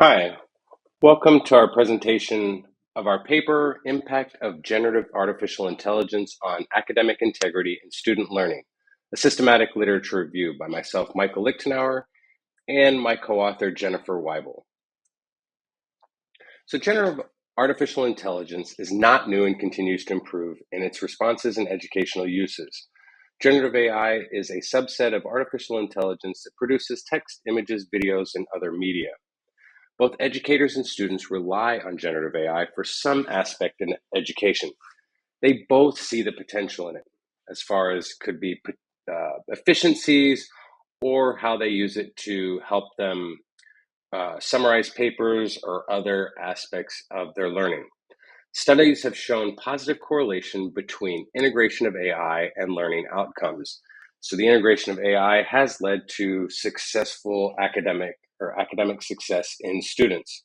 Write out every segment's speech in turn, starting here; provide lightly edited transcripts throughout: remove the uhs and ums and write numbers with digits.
Hi, welcome to our presentation of our paper, Impact of Generative Artificial Intelligence on Academic Integrity and Student Learning, a systematic literature review by myself, Michael Lichtenauer, and my co-author, Jennifer Weibel. So generative artificial intelligence is not new and continues to improve in its responses and educational uses. Generative AI is a subset of artificial intelligence that produces text, images, videos, and other media. Both educators and students rely on generative AI for some aspect in education. They both see the potential in it, as far as could be efficiencies or how they use it to help them summarize papers or other aspects of their learning. Studies have shown positive correlation between integration of AI and learning outcomes. So the integration of AI has led to successful academic success in students.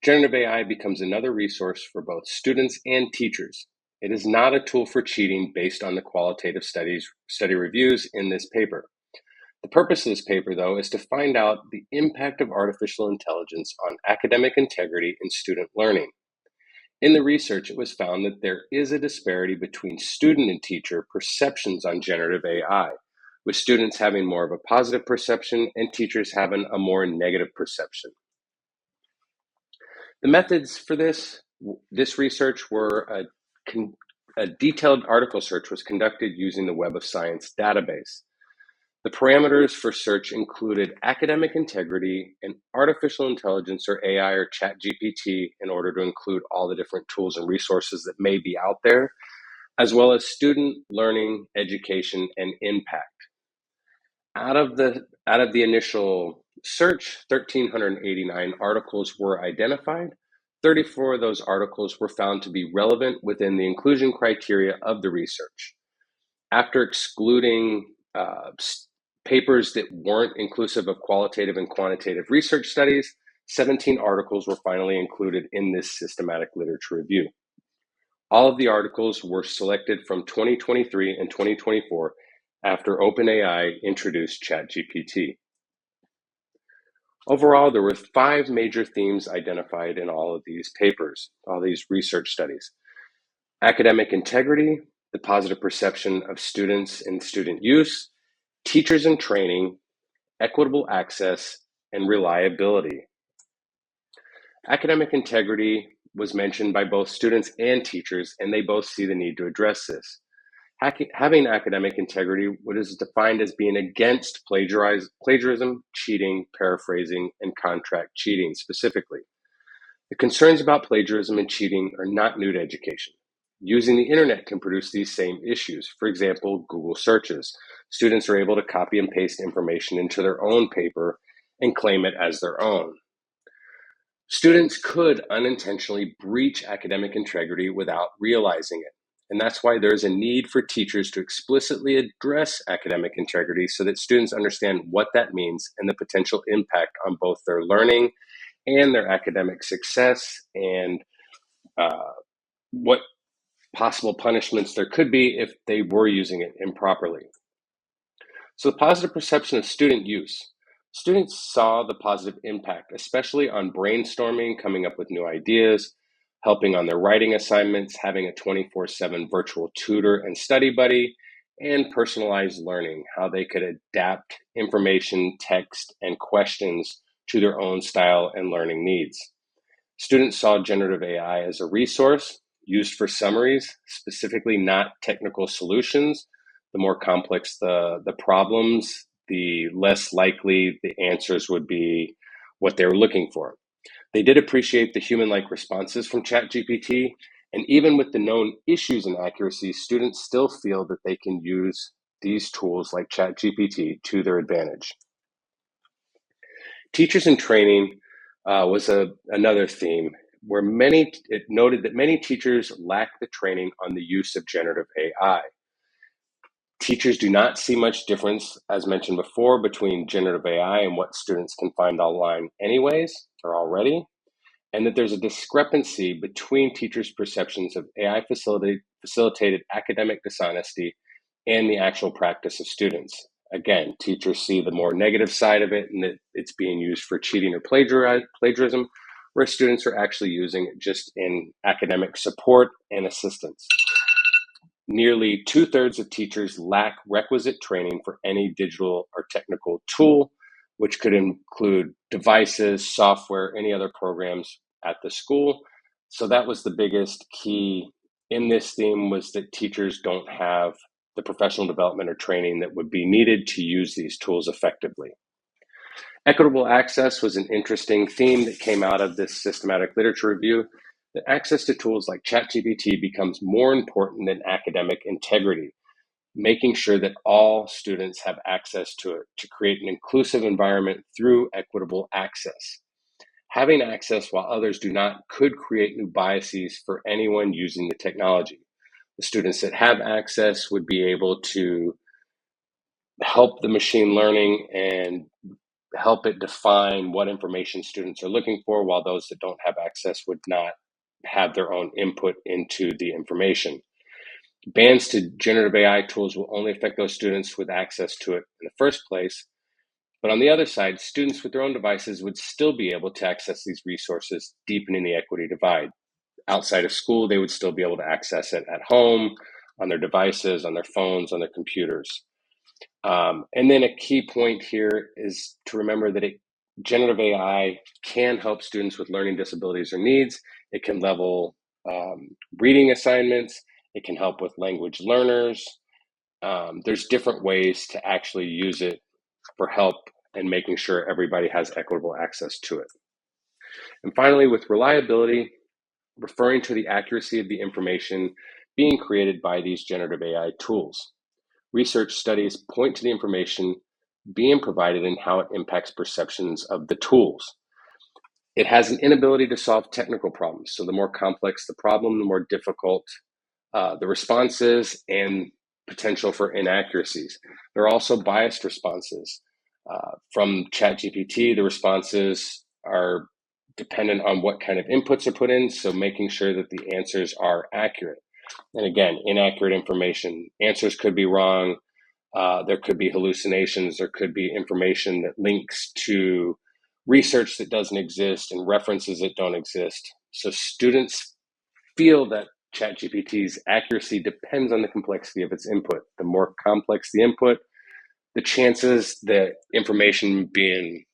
Generative AI becomes another resource for both students and teachers. It is not a tool for cheating based on the qualitative study reviews in this paper. The purpose of this paper, though, is to find out the impact of artificial intelligence on academic integrity and student learning. In the research, it was found that there is a disparity between student and teacher perceptions on generative AI, with students having more of a positive perception and teachers having a more negative perception. The methods for this research were a detailed article search was conducted using the Web of Science database. The parameters for search included academic integrity and artificial intelligence, or AI, or ChatGPT, in order to include all the different tools and resources that may be out there, as well as student learning, education, and impact. Out of the initial search, 1,389 articles were identified. 34 of those articles were found to be relevant within the inclusion criteria of the research. After excluding papers that weren't inclusive of qualitative and quantitative research studies, 17 articles were finally included in this systematic literature review. All of the articles were selected from 2023 and 2024 after OpenAI introduced ChatGPT. Overall, there were 5 major themes identified in all of these papers, all these research studies. Academic integrity, the positive perception of students and student use, teachers and training, equitable access, and reliability. Academic integrity was mentioned by both students and teachers, and they both see the need to address this. Having academic integrity, what is defined as being against plagiarism, cheating, paraphrasing, and contract cheating specifically. The concerns about plagiarism and cheating are not new to education. Using the internet can produce these same issues. For example, Google searches. Students are able to copy and paste information into their own paper and claim it as their own. Students could unintentionally breach academic integrity without realizing it. And that's why there's a need for teachers to explicitly address academic integrity so that students understand what that means and the potential impact on both their learning and their academic success, and what possible punishments there could be if they were using it improperly. So the positive perception of student use. Students saw the positive impact, especially on brainstorming, coming up with new ideas, helping on their writing assignments, having a 24/7 virtual tutor and study buddy, and personalized learning, how they could adapt information, text, and questions to their own style and learning needs. Students saw generative AI as a resource used for summaries, specifically not technical solutions. The more complex the problems, the less likely the answers would be what they were looking for. They did appreciate the human-like responses from ChatGPT, and even with the known issues in accuracy, students still feel that they can use these tools like ChatGPT to their advantage. Teachers in training was another theme where it noted that many teachers lack the training on the use of generative AI. Teachers do not see much difference, as mentioned before, between generative AI and what students can find online anyways, or already, and that there's a discrepancy between teachers' perceptions of AI facilitated academic dishonesty and the actual practice of students. Again, teachers see the more negative side of it and that it's being used for cheating or plagiarism, where students are actually using it just in academic support and assistance. Nearly 2/3 of teachers lack requisite training for any digital or technical tool, which could include devices, software, any other programs at the school. So that was the biggest key in this theme, was that teachers don't have the professional development or training that would be needed to use these tools effectively. Equitable access was an interesting theme that came out of this systematic literature review. That access to tools like ChatGPT becomes more important than academic integrity, making sure that all students have access to it to create an inclusive environment through equitable access. Having access while others do not could create new biases for anyone using the technology. The students that have access would be able to help the machine learning and help it define what information students are looking for, while those that don't have access would not have their own input into the information. Bans to generative AI tools will only affect those students with access to it in the first place. But on the other side, students with their own devices would still be able to access these resources, deepening the equity divide. Outside of school, they would still be able to access it at home, on their devices, on their phones, on their computers. And then a key point here is to remember that generative AI can help students with learning disabilities or needs. It can level reading assignments. It can help with language learners. There's different ways to actually use it for help and making sure everybody has equitable access to it. And finally, with reliability, referring to the accuracy of the information being created by these generative AI tools. Research studies point to the information being provided and how it impacts perceptions of the tools. It has an inability to solve technical problems. So the more complex the problem, the more difficult the responses and potential for inaccuracies. There are also biased responses. From ChatGPT, the responses are dependent on what kind of inputs are put in, so making sure that the answers are accurate. And again, inaccurate information. Answers could be wrong. There could be hallucinations. There could be information that links to research that doesn't exist and references that don't exist. So students feel that ChatGPT's accuracy depends on the complexity of its input. The more complex the input, the chances that information being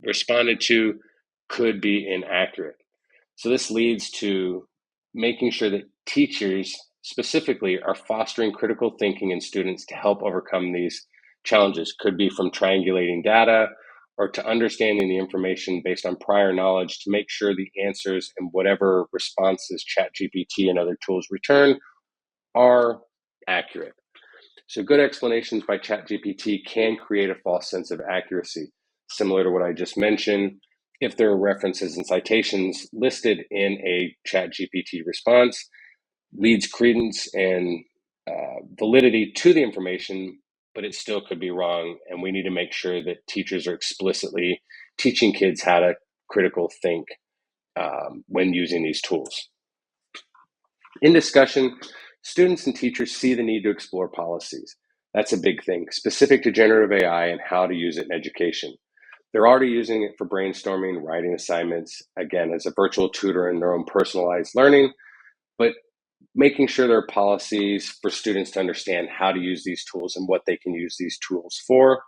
responded to could be inaccurate. So this leads to making sure that teachers specifically are fostering critical thinking in students to help overcome these challenges. Could be from triangulating data or to understanding the information based on prior knowledge to make sure the answers and whatever responses ChatGPT and other tools return are accurate. So good explanations by ChatGPT can create a false sense of accuracy, similar to what I just mentioned. If there are references and citations listed in a ChatGPT response, leads credence and validity to the information, but it still could be wrong. And we need to make sure that teachers are explicitly teaching kids how to critical think when using these tools. In discussion, students and teachers see the need to explore policies. That's a big thing, specific to generative AI and how to use it in education. They're already using it for brainstorming, writing assignments, again, as a virtual tutor in their own personalized learning, but making sure there are policies for students to understand how to use these tools and what they can use these tools for.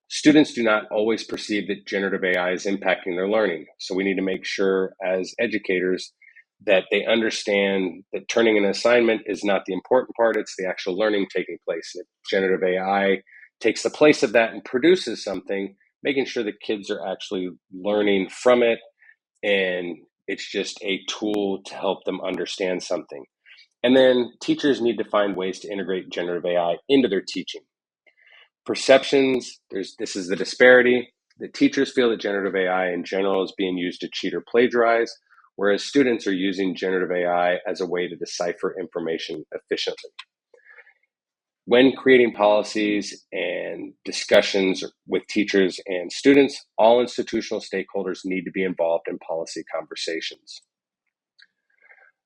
Students do not always perceive that generative AI is impacting their learning. So we need to make sure as educators that they understand that turning an assignment is not the important part, it's the actual learning taking place. If generative AI takes the place of that and produces something, making sure that kids are actually learning from it and it's just a tool to help them understand something. And then teachers need to find ways to integrate generative AI into their teaching. Perceptions, this is the disparity. The teachers feel that generative AI in general is being used to cheat or plagiarize, whereas students are using generative AI as a way to decipher information efficiently. When creating policies and discussions with teachers and students, all institutional stakeholders need to be involved in policy conversations.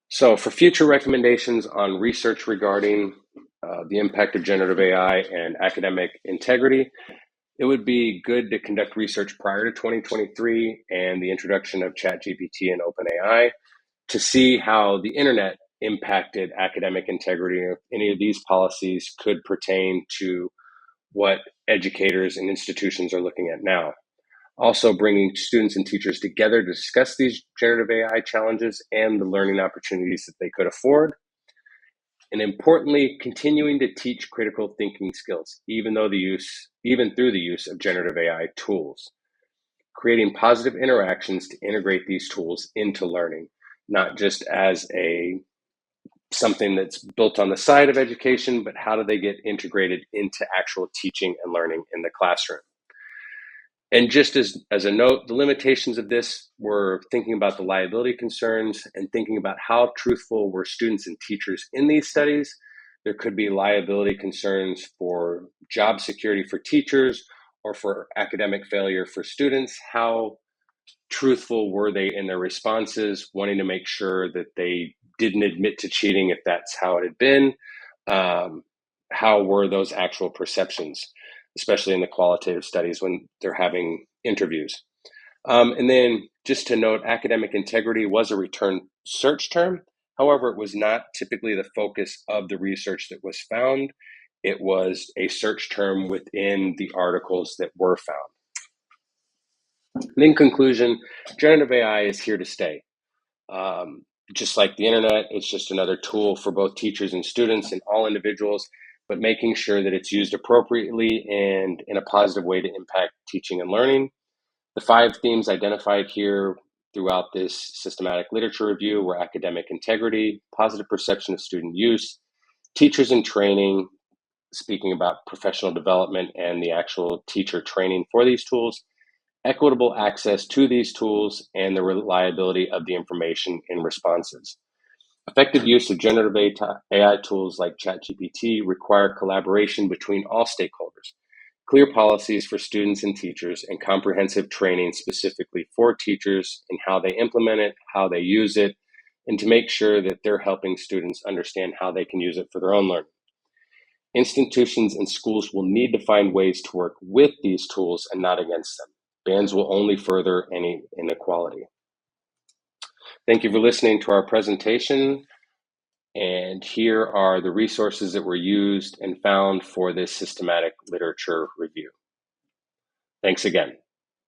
So for future recommendations on research regarding the impact of generative AI and academic integrity, it would be good to conduct research prior to 2023 and the introduction of ChatGPT and OpenAI to see how the internet impacted academic integrity, or if any of these policies could pertain to what educators and institutions are looking at now. Also, bringing students and teachers together to discuss these generative AI challenges and the learning opportunities that they could afford. And importantly, continuing to teach critical thinking skills, even through the use of generative AI tools. Creating positive interactions to integrate these tools into learning, not just as something that's built on the side of education, but how do they get integrated into actual teaching and learning in the classroom. And just as a note, the limitations of this were thinking about the liability concerns and thinking about how truthful were students and teachers in these studies. There could be liability concerns for job security for teachers or for academic failure for students. How truthful were they in their responses, wanting to make sure that they didn't admit to cheating if that's how it had been? How were those actual perceptions, especially in the qualitative studies when they're having interviews? And then just to note, academic integrity was a return search term. However, it was not typically the focus of the research that was found. It was a search term within the articles that were found. And in conclusion, generative AI is here to stay. Just like the internet, it's just another tool for both teachers and students and all individuals, but making sure that it's used appropriately and in a positive way to impact teaching and learning. The 5 themes identified here throughout this systematic literature review were academic integrity, positive perception of student use, teachers in training, speaking about professional development and the actual teacher training for these tools, equitable access to these tools, and the reliability of the information in responses. Effective use of generative AI tools like ChatGPT require collaboration between all stakeholders, clear policies for students and teachers, and comprehensive training specifically for teachers in how they implement it, how they use it, and to make sure that they're helping students understand how they can use it for their own learning. Institutions and schools will need to find ways to work with these tools and not against them. Bans will only further any inequality. Thank you for listening to our presentation. And here are the resources that were used and found for this systematic literature review. Thanks again.